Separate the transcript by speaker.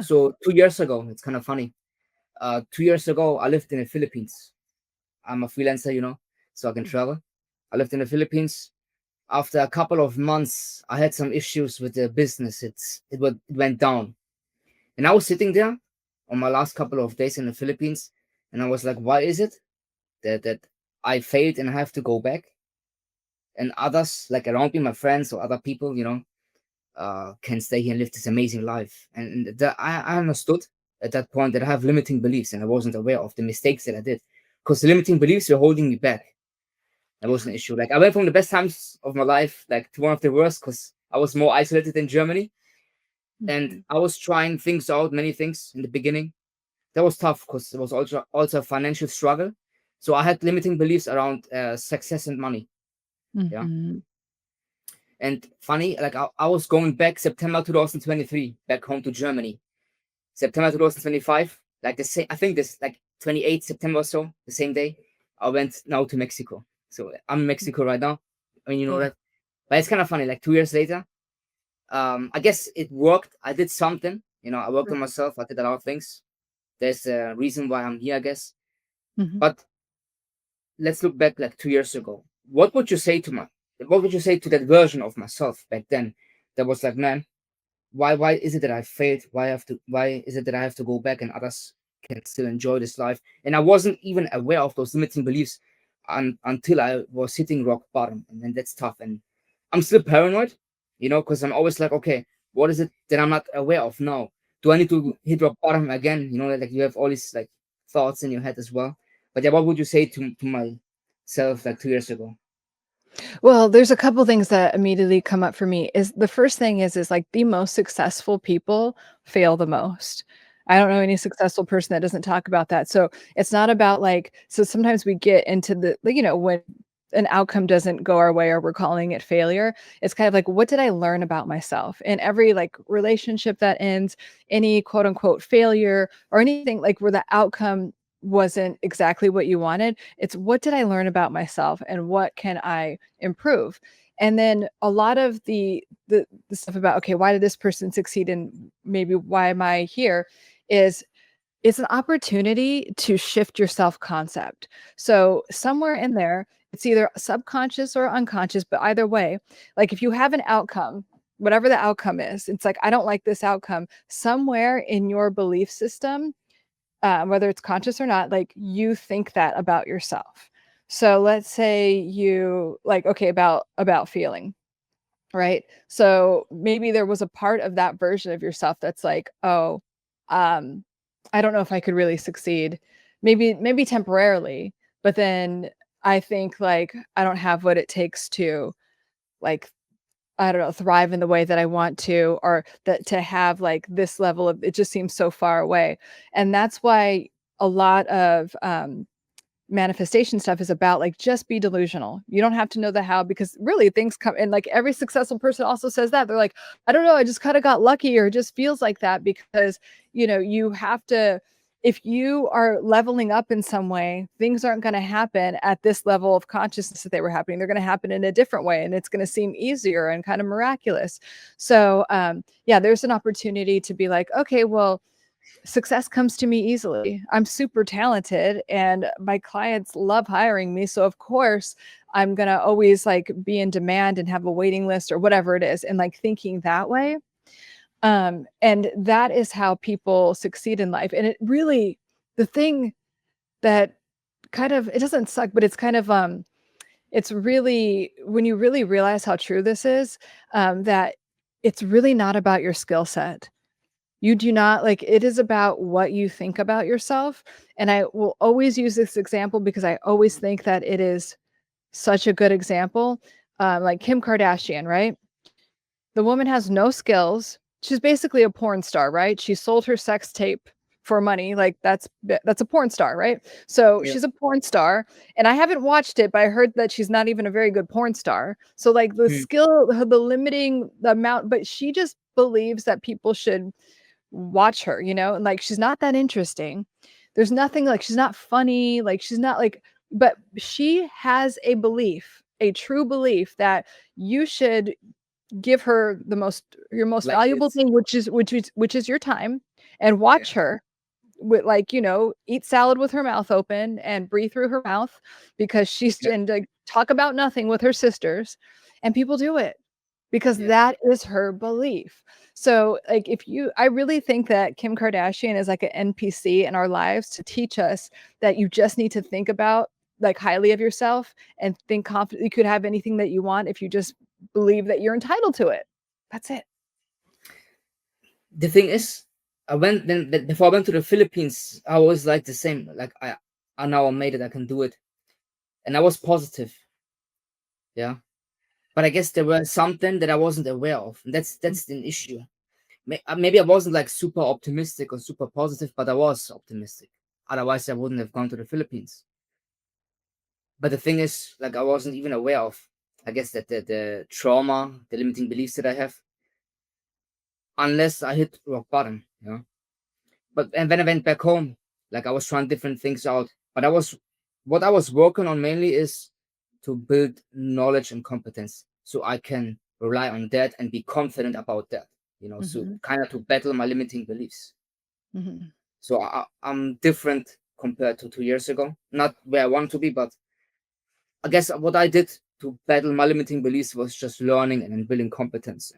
Speaker 1: So 2 years ago, it's kind of funny. 2 years ago, I lived in the Philippines. I'm a freelancer, so I can travel. I lived in the Philippines. After a couple of months, I had some issues with the business. It went down, and I was sitting there on my last couple of days in the Philippines, and I was like, why is it that I failed and I have to go back, and others like around me, my friends or other people, can stay here and live this amazing life. And I understood at that point that I have limiting beliefs, and I wasn't aware of the mistakes that I did, because the limiting beliefs were holding me back. That was an issue. Like I went from the best times of my life, like to one of the worst, because I was more isolated in Germany, and
Speaker 2: Mhm.
Speaker 1: I was trying things out, many things in the beginning. That was tough because it was also a financial struggle. So I had limiting beliefs around success and money. Yeah.
Speaker 2: Mhm.
Speaker 1: And funny, like I was going back September 2023, back home to Germany. September 2025, like the same, I think this like 28th September or so, the same day, I went now to Mexico. So I'm in Mexico right now. I mean, you know
Speaker 2: Yeah.
Speaker 1: that. But it's kind of funny, like 2 years later, I guess it worked. I did something, I worked on myself. I did a lot of things. There's a reason why I'm here, I guess.
Speaker 2: Mhm.
Speaker 1: But let's look back like 2 years ago. What would you say to that version of myself back then that was like, man, why is it that I failed? Why is it that I have to go back and others can still enjoy this life? And I wasn't even aware of those limiting beliefs until I was hitting rock bottom. And then that's tough. And I'm still paranoid, because I'm always like, okay, what is it that I'm not aware of now? Do I need to hit rock bottom again? Like you have all these like thoughts in your head as well. But yeah, what would you say to myself like 2 years ago?
Speaker 2: Well, there's a couple things that immediately come up for me. Is the first thing is like the most successful people fail the most. I don't know any successful person that doesn't talk about that. So it's not about like, so sometimes we get into the, like, when an outcome doesn't go our way or we're calling it failure, it's kind of like, what did I learn about myself? In every like relationship that ends, any quote unquote failure or anything like where the outcome wasn't exactly what you wanted, it's what did I learn about myself and what can I improve? And then a lot of the stuff about, okay, why did this person succeed and maybe why am I here, is it's an opportunity to shift your self concept. So somewhere in there, it's either subconscious or unconscious, but either way, like if you have an outcome, whatever the outcome is, it's like I don't like this outcome, somewhere in your belief system, whether it's conscious or not, like you think that about yourself. So let's say you like, okay, about feeling, right? So maybe there was a part of that version of yourself that's like, oh, um, I don't know if I could really succeed. Maybe temporarily, but then I think like I don't have what it takes to like I don't know, thrive in the way that I want to, or that to have like this level of it just seems so far away. And that's why a lot of manifestation stuff is about like just be delusional. You don't have to know the how because really things come and like every successful person also says that. They're like, I don't know, I just kind of got lucky or it just feels like that because you have to, if you are leveling up in some way, things aren't going to happen at this level of consciousness that they were happening. They're going to happen in a different way and it's going to seem easier and kind of miraculous. So yeah, there's an opportunity to be like, okay, well, success comes to me easily. I'm super talented and my clients love hiring me. So of course, I'm going to always like be in demand and have a waiting list or whatever it is and like thinking that way. And that is how people succeed in life. And it really the thing that kind of it doesn't suck, but it's kind of it's really when you really realize how true this is, that it's really not about your skill set. You do not like it is about what you think about yourself. And I will always use this example because I always think that it is such a good example. Like Kim Kardashian, right? The woman has no skills. She's basically a porn star, right? She sold her sex tape for money. Like that's a porn star, right? So
Speaker 1: Yeah.
Speaker 2: she's a porn star, and I haven't watched it, but I heard that she's not even a very good porn star. So like the
Speaker 1: Hmm.
Speaker 2: skill, the limiting the amount, but she just believes that people should watch her, and like she's not that interesting. There's nothing like she's not funny, like she's not like, but she has a belief, a true belief that you should give her the most your most
Speaker 1: Like
Speaker 2: valuable
Speaker 1: this.
Speaker 2: thing, which is your time, and
Speaker 1: Yeah.
Speaker 2: watch her with like, eat salad with her mouth open and breathe through her mouth because she's
Speaker 1: Yeah.
Speaker 2: and like talk about nothing with her sisters, and people do it because
Speaker 1: Yeah.
Speaker 2: that is her belief. So, like, I really think that Kim Kardashian is like an NPC in our lives to teach us that you just need to think about like highly of yourself and think confident you could have anything that you want if you just believe that you're entitled to it. That's it.
Speaker 1: The thing is, I went then before I went to the Philippines. I was like the same. Like I now made it. I can do it, and I was positive. Yeah, but I guess there was something that I wasn't aware of, and that's an issue. Maybe I wasn't like super optimistic or super positive, but I was optimistic. Otherwise, I wouldn't have gone to the Philippines. But the thing is, like I wasn't even aware of. I guess that the trauma, the limiting beliefs that I have, unless I hit rock bottom. Yeah. But and when I went back home, like I was trying different things out. But what I was working on mainly is to build knowledge and competence, so I can rely on that and be confident about that. So
Speaker 2: Mhm.
Speaker 1: kind of to battle my limiting beliefs.
Speaker 2: Mhm.
Speaker 1: So I'm different compared to 2 years ago. Not where I want to be, but I guess what I did to battle my limiting beliefs was just learning and then building competence.